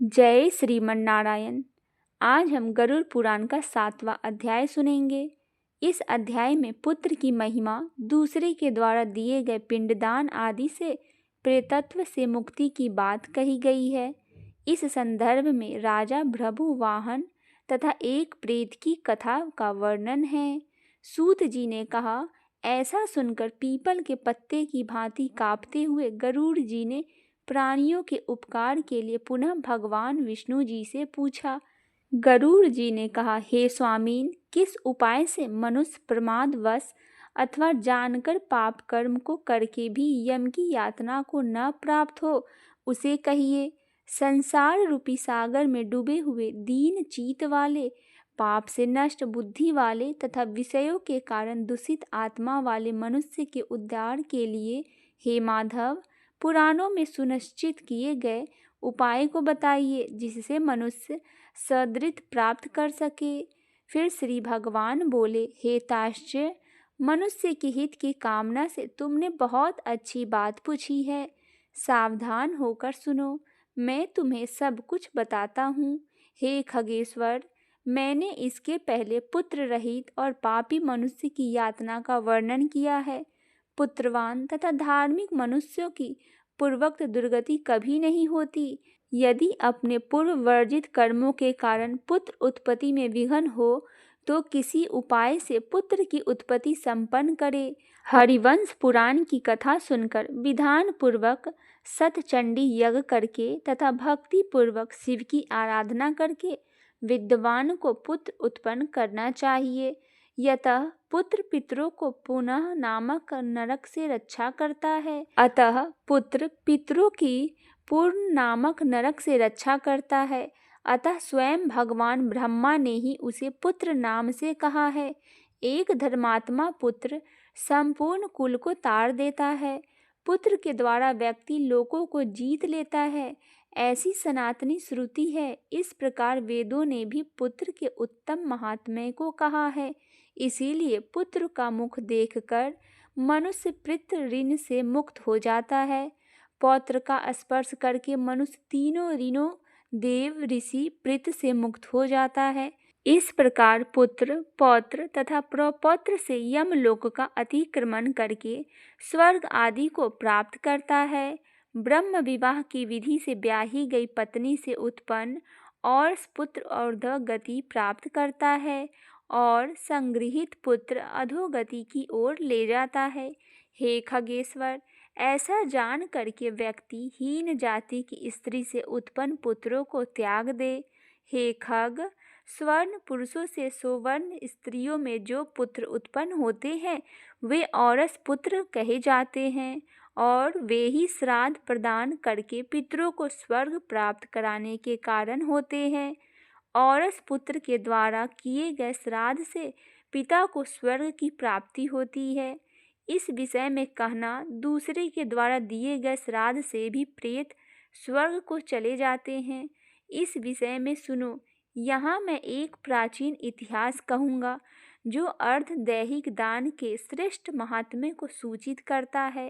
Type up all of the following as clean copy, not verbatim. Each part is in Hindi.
जय श्रीमन नारायण। आज हम गरुड़ पुराण का 7वां अध्याय सुनेंगे। इस अध्याय में पुत्र की महिमा, दूसरे के द्वारा दिए गए पिंडदान आदि से प्रेतत्व से मुक्ति की बात कही गई है। इस संदर्भ में राजा भृगु वाहन तथा एक प्रेत की कथा का वर्णन है। सूत जी ने कहा, ऐसा सुनकर पीपल के पत्ते की भांति कांपते हुए गरुड़ जी ने प्राणियों के उपकार के लिए पुनः भगवान विष्णु जी से पूछा। गरुड़ जी ने कहा, हे स्वामीन, किस उपाय से मनुष्य प्रमादवश अथवा जानकर पाप कर्म को करके भी यम की यातना को न प्राप्त हो, उसे कहिए। संसार रूपी सागर में डूबे हुए दीन चित्त वाले, पाप से नष्ट बुद्धि वाले तथा विषयों के कारण दूषित आत्मा वाले मनुष्य के उद्धार के लिए हे माधव, पुराणों में सुनिश्चित किए गए उपाय को बताइए, जिससे मनुष्य सद्गति प्राप्त कर सके। फिर श्री भगवान बोले, हे ताश्च्य, मनुष्य के हित की कामना से तुमने बहुत अच्छी बात पूछी है। सावधान होकर सुनो, मैं तुम्हें सब कुछ बताता हूँ। हे खगेश्वर, मैंने इसके पहले पुत्र रहित और पापी मनुष्य की यातना का वर्णन किया है। पुत्रवान तथा धार्मिक मनुष्यों की पूर्वोक्त दुर्गति कभी नहीं होती। यदि अपने पूर्व वर्जित कर्मों के कारण पुत्र उत्पत्ति में विघ्न हो, तो किसी उपाय से पुत्र की उत्पत्ति संपन्न करे। हरिवंश पुराण की कथा सुनकर विधान पूर्वक सतचंडी यज्ञ करके तथा भक्ति पूर्वक शिव की आराधना करके विद्वान को पुत्र उत्पन्न करना चाहिए। यतः पुत्र पितरों को पुनः नामक नरक से रक्षा करता है। अतः पुत्र पितरों की पूर्ण नामक नरक से रक्षा करता है। अतः स्वयं भगवान ब्रह्मा ने ही उसे पुत्र नाम से कहा है। एक धर्मात्मा पुत्र संपूर्ण कुल को तार देता है। पुत्र के द्वारा व्यक्ति लोकों को जीत लेता है, ऐसी सनातनी श्रुति है। इस प्रकार वेदों ने भी पुत्र के उत्तम महात्म्य को कहा है। इसीलिए पुत्र का मुख देखकर मनुष्य पितृ ऋण से मुक्त हो जाता है। पौत्र का स्पर्श करके मनुष्य तीनों ऋणों देव ऋषि प्रीत से मुक्त हो जाता है। इस प्रकार पुत्र पौत्र तथा प्रपौत्र से यमलोक का अतिक्रमण करके स्वर्ग आदि को प्राप्त करता है। ब्रह्म विवाह की विधि से ब्याही गई पत्नी से उत्पन्न और पुत्र ऊर्ध्वगति प्राप्त करता है और संगृहित पुत्र अधोगति की ओर ले जाता है। हे खगेश्वर, ऐसा जान करके व्यक्ति हीन जाति की स्त्री से उत्पन्न पुत्रों को त्याग दे। हे खग, स्वर्ण पुरुषों से सुवर्ण स्त्रियों में जो पुत्र उत्पन्न होते हैं, वे औरस पुत्र कहे जाते हैं और वे ही श्राद्ध प्रदान करके पितरों को स्वर्ग प्राप्त कराने के कारण होते हैं। औरस पुत्र के द्वारा किए गए श्राद्ध से पिता को स्वर्ग की प्राप्ति होती है। इस विषय में कहना, दूसरे के द्वारा दिए गए श्राद्ध से भी प्रेत स्वर्ग को चले जाते हैं। इस विषय में सुनो, यहाँ मैं एक प्राचीन इतिहास कहूँगा जो अर्ध दैहिक दान के श्रेष्ठ महात्म्य को सूचित करता है।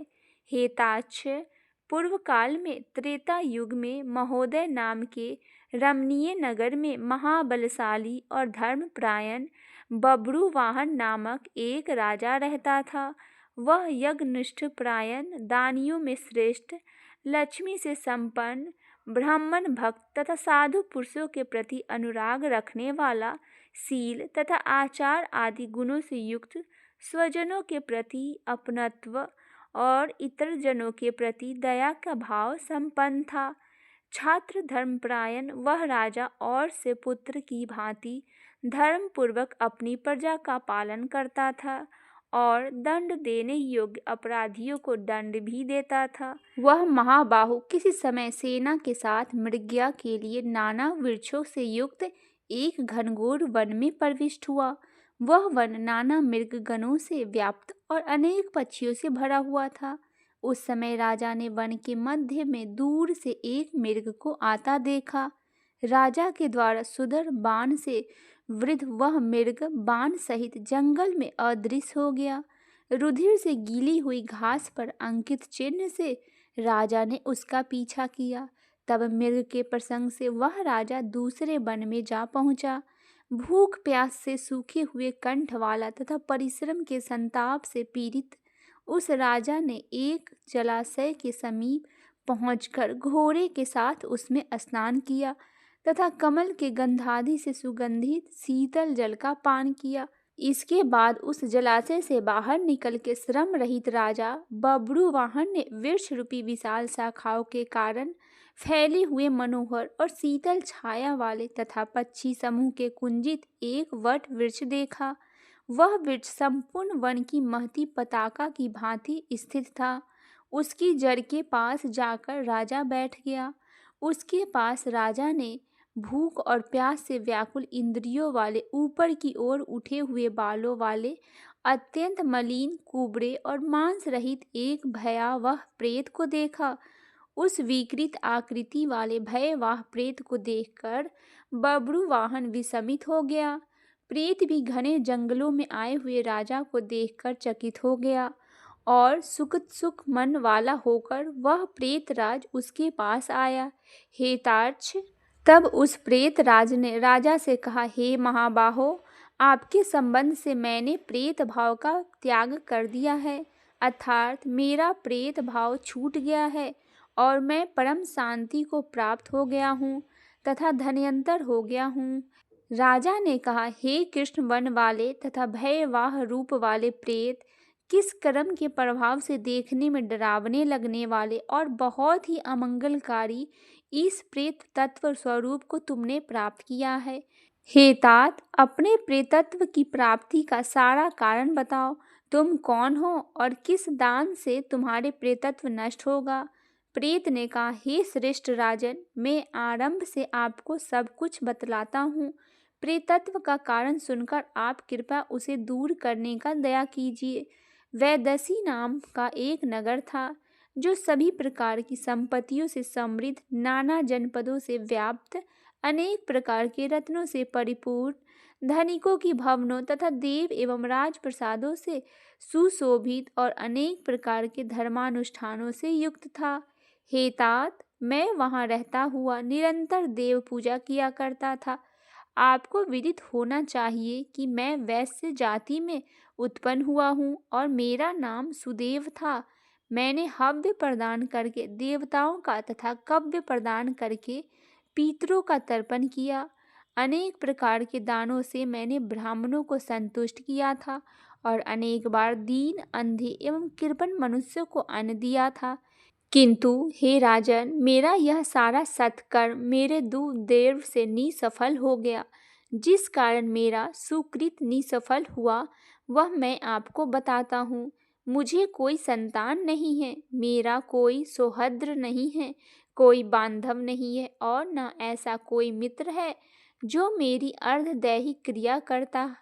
हे ताच्य, पूर्व काल में त्रेता युग में महोदय नाम के रमणीय नगर में महाबलशाली और धर्मपरायण बब्रुवाहन नामक एक राजा रहता था। वह यज्ञनिष्ठ परायण, दानियों में श्रेष्ठ, लक्ष्मी से संपन्न, ब्राह्मण भक्त तथा साधु पुरुषों के प्रति अनुराग रखने वाला, शील तथा आचार आदि गुणों से युक्त, स्वजनों के प्रति अपनत्व और इतर जनों के प्रति दया का भाव संपन्न था। छात्र धर्मपरायण वह राजा और से पुत्र की भांति धर्म पूर्वक अपनी प्रजा का पालन करता था और दंड देने योग्य अपराधियों को दंड भी देता था। वह महाबाहु किसी समय सेना के साथ मृगया के लिए नाना वृक्षों से युक्त एक घनघोर वन में प्रविष्ट हुआ। वह वन नाना मृगगणों से व्याप्त और अनेक पक्षियों से भरा हुआ था। उस समय राजा ने वन के मध्य में दूर से एक मृग को आता देखा। राजा के द्वारा सुदृढ़ बाण से वृद्ध वह मृग बाण सहित जंगल में अदृश्य हो गया। रुधिर से गीली हुई घास पर अंकित चिन्ह से राजा ने उसका पीछा किया। तब मृग के प्रसंग से वह राजा दूसरे वन में जा पहुंचा। भूख प्यास से सूखे हुए कंठ वाला तथा परिश्रम के संताप से पीड़ित उस राजा ने एक जलाशय के समीप पहुंचकर घोड़े के साथ उसमें स्नान किया तथा कमल के गंधादि से सुगंधित शीतल जल का पान किया। इसके बाद उस जलाशय से बाहर निकल के श्रम रहित राजा बब्रुवाहन ने वृक्ष रूपी विशाल शाखाओं के कारण फैले हुए मनोहर और शीतल छाया वाले तथा पक्षी समूह के कुंजित एक वट वृक्ष देखा। वह वृक्ष संपूर्ण वन की महती पताका की भांति स्थित था। उसकी जड़ के पास जाकर राजा बैठ गया। उसके पास राजा ने भूख और प्यास से व्याकुल इंद्रियों वाले ऊपर की ओर उठे हुए बालों वाले अत्यंत मलिन कुबड़े और मांस रहित एक भयावह प्रेत को देखा। उस विकृत आकृति वाले भयवाह प्रेत को देखकर बब्रुवाहन विस्मित हो गया। प्रेत भी घने जंगलों में आए हुए राजा को देखकर चकित हो गया और सुख मन वाला होकर वह प्रेतराज उसके पास आया। हे तार्क्ष, तब उस प्रेत राज ने राजा से कहा, हे महाबाहो, आपके संबंध से मैंने प्रेत भाव का त्याग कर दिया है, अर्थात मेरा प्रेत भाव छूट गया है और मैं परम शांति को प्राप्त हो गया हूँ तथा धन्यंतर हो गया हूँ। राजा ने कहा, हे कृष्ण वन वाले तथा भयवाह रूप वाले प्रेत, किस कर्म के प्रभाव से देखने में डरावने लगने वाले और बहुत ही अमंगलकारी इस प्रेत तत्व स्वरूप को तुमने प्राप्त किया है। हे तात, अपने प्रेतत्व की प्राप्ति का सारा कारण बताओ। तुम कौन हो और किस दान से तुम्हारे प्रेतत्व नष्ट होगा। प्रेत ने कहा, हे श्रेष्ठ राजन, मैं आरंभ से आपको सब कुछ बतलाता हूँ। प्रेतत्व का कारण सुनकर आप कृपया उसे दूर करने का दया कीजिए। वैदसी नाम का एक नगर था जो सभी प्रकार की संपत्तियों से समृद्ध, नाना जनपदों से व्याप्त, अनेक प्रकार के रत्नों से परिपूर्ण, धनिकों की भवनों तथा देव एवं राजप्रसादों से सुशोभित और अनेक प्रकार के धर्मानुष्ठानों से युक्त था। हे तात, मैं वहाँ रहता हुआ निरंतर देव पूजा किया करता था। आपको विदित होना चाहिए कि मैं वैश्य जाति में उत्पन्न हुआ हूँ और मेरा नाम सुदेव था। मैंने हव्य प्रदान करके देवताओं का तथा कव्य प्रदान करके पितरों का तर्पण किया। अनेक प्रकार के दानों से मैंने ब्राह्मणों को संतुष्ट किया था और अनेक बार दीन, अंधे एवं कृपण मनुष्यों को अन्न दिया था। किंतु हे राजन, मेरा यह सारा सत्कर्म मेरे दुर्दैव से निसफल हो गया। जिस कारण मेरा सुकृत निसफल हुआ वह मैं आपको बताता हूँ। मुझे कोई संतान नहीं है, मेरा कोई सोहद्र नहीं है, कोई बांधव नहीं है और न ऐसा कोई मित्र है जो मेरी अर्धदैहिक क्रिया करता।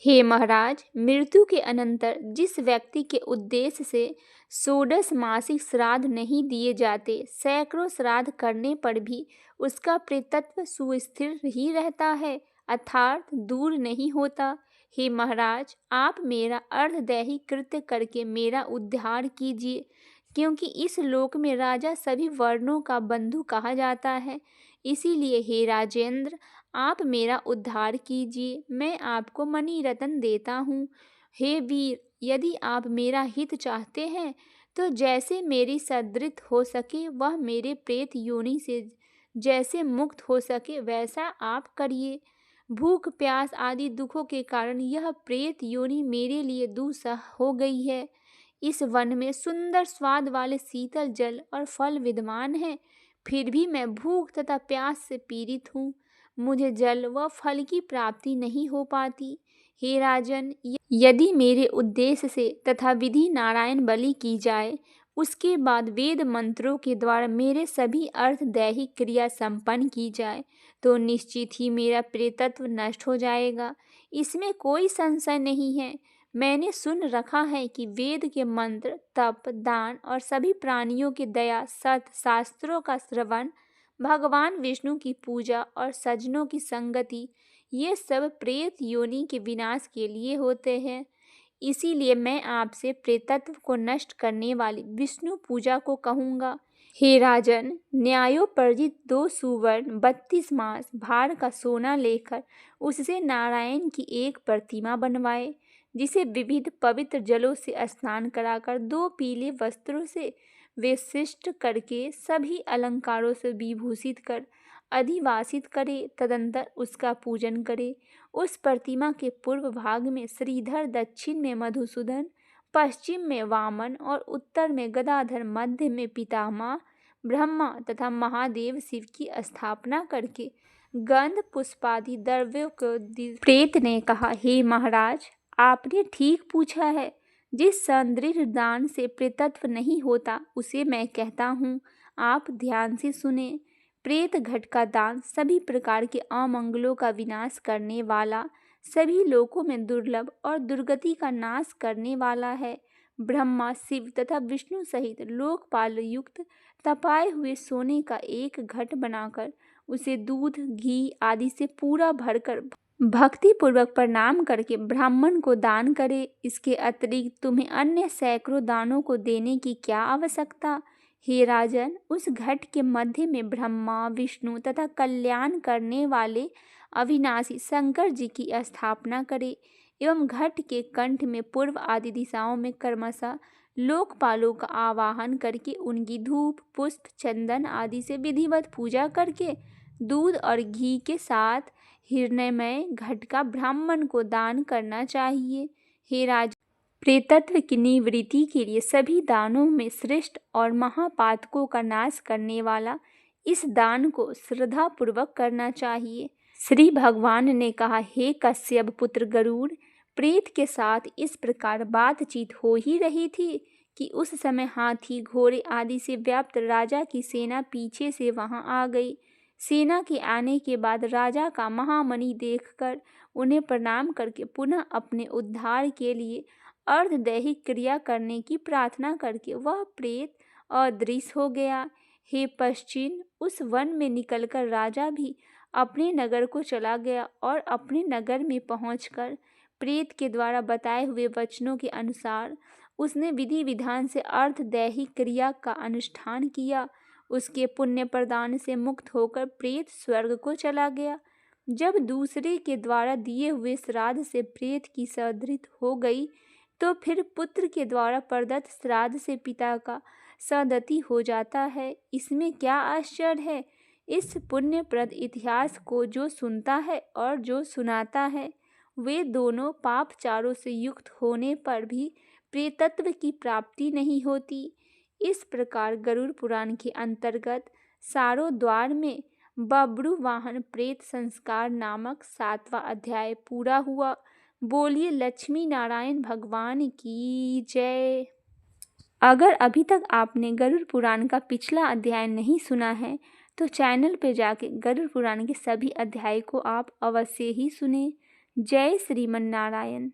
हे महाराज, मृत्यु के अनंतर जिस व्यक्ति के उद्देश्य से षोडश मासिक श्राद्ध नहीं दिए जाते, सैकड़ों श्राद्ध करने पर भी उसका प्रेतत्व सुस्थिर ही रहता है, अर्थात दूर नहीं होता। हे महाराज, आप मेरा अर्धदैहिक कृत्य करके मेरा उद्धार कीजिए, क्योंकि इस लोक में राजा सभी वर्णों का बंधु कहा जाता है। इसीलिए हे राजेंद्र, आप मेरा उद्धार कीजिए, मैं आपको मणि रत्न देता हूँ। हे वीर, यदि आप मेरा हित चाहते हैं तो जैसे मेरी सदृत हो सके वह मेरे प्रेत योनि से जैसे मुक्त हो सके वैसा आप करिए। भूख प्यास आदि दुखों के कारण यह प्रेत योनि मेरे लिए दुस्सह हो गई है। इस वन में सुंदर स्वाद वाले शीतल जल और फल विद्यमान हैं, फिर भी मैं भूख तथा प्यास से पीड़ित हूँ। मुझे जल व फल की प्राप्ति नहीं हो पाती। हे राजन, यदि मेरे उद्देश्य से तथा विधि नारायण बलि की जाए, उसके बाद वेद मंत्रों के द्वारा मेरे सभी अर्धदैहिक क्रिया संपन्न की जाए, तो निश्चित ही मेरा प्रेतत्व नष्ट हो जाएगा। इसमें कोई संशय नहीं है। मैंने सुन रखा है कि वेद के मंत्र, तप, दान और सभी प्राणियों की दया, सत, शास्त्रों का श्रवण, भगवान विष्णु की पूजा और सज्जनों की संगति, ये सब प्रेत योनि के विनाश के लिए होते हैं। इसीलिए मैं आपसे प्रेतत्व को नष्ट करने वाली विष्णु पूजा को कहूँगा। हे राजन, न्यायोपर्जित 2 सुवर्ण 32 मास भार का सोना लेकर उससे नारायण की एक प्रतिमा बनवाए, जिसे विविध पवित्र जलों से स्नान कराकर 2 पीले वस्त्रों से विशिष्ट करके सभी अलंकारों से विभूषित कर अधिवासित करे। तदंतर उसका पूजन करे। उस प्रतिमा के पूर्व भाग में श्रीधर, दक्षिण में मधुसूदन, पश्चिम में वामन और उत्तर में गदाधर, मध्य में पितामह ब्रह्मा तथा महादेव शिव की स्थापना करके गंध पुष्पादि द्रव्यों को प्रेत ने कहा, हे महाराज, आपने ठीक पूछा है। जिस संदृढ़ दान से प्रेतत्व नहीं होता उसे मैं कहता हूँ। आप ध्यान से सुने। प्रेत घट का दान सभी प्रकार के अमंगलों का विनाश करने वाला, सभी लोकों में दुर्लभ और दुर्गति का नाश करने वाला है। ब्रह्मा, शिव तथा विष्णु सहित लोकपाल युक्त तपाए हुए सोने का एक घट बनाकर उसे दूध, घी आदि से पूरा भरकर भक्ति पूर्वक प्रणाम करके ब्राह्मण को दान करे। इसके अतिरिक्त तुम्हें अन्य सैकड़ों दानों को देने की क्या आवश्यकता। हे राजन, उस घट के मध्य में ब्रह्मा, विष्णु तथा कल्याण करने वाले अविनाशी शंकर जी की स्थापना करे एवं घट के कंठ में पूर्व आदि दिशाओं में क्रमशः लोकपालों का आवाहन करके उनकी धूप, पुष्प, चंदन आदि से विधिवत पूजा करके दूध और घी के साथ हिरण्यमय घट का ब्राह्मण को दान करना चाहिए। हे राज, प्रेतत्व की निवृत्ति के लिए सभी दानों में श्रेष्ठ और महापातकों का नाश करने वाला इस दान को श्रद्धा पूर्वक करना चाहिए। श्री भगवान ने कहा, हे कश्यप पुत्र गरुड़, प्रेत के साथ इस प्रकार बातचीत हो ही रही थी कि उस समय हाथी, घोड़े आदि से व्याप्त राजा की सेना पीछे से वहां आ गई। सेना के आने के बाद राजा का महामणि देखकर उन्हें प्रणाम करके पुनः अपने उद्धार के लिए अर्धदैहिक क्रिया करने की प्रार्थना करके वह प्रेत अदृश्य हो गया। हे पश्चिम, उस वन में निकलकर राजा भी अपने नगर को चला गया और अपने नगर में पहुंचकर प्रेत के द्वारा बताए हुए वचनों के अनुसार उसने विधि विधान से अर्धदैहिक क्रिया का अनुष्ठान किया। उसके पुण्य प्रदान से मुक्त होकर प्रेत स्वर्ग को चला गया। जब दूसरे के द्वारा दिए हुए श्राद्ध से प्रेत की सदृत हो गई, तो फिर पुत्र के द्वारा प्रदत्त श्राद्ध से पिता का सदति हो जाता है। इसमें क्या आश्चर्य है। इस पुण्यप्रद इतिहास को जो सुनता है और जो सुनाता है, वे दोनों पापचारों से युक्त होने पर भी प्रेतत्व की प्राप्ति नहीं होती। इस प्रकार गरुड़ पुराण के अंतर्गत सारोद्वार में बब्रू वाहन प्रेत संस्कार नामक 7वां अध्याय पूरा हुआ। बोलिए लक्ष्मी नारायण भगवान की जय। अगर अभी तक आपने गरुड़ पुराण का पिछला अध्याय नहीं सुना है तो चैनल पे जाके गरुड़ पुराण के सभी अध्याय को आप अवश्य ही सुने। जय श्रीमन नारायण।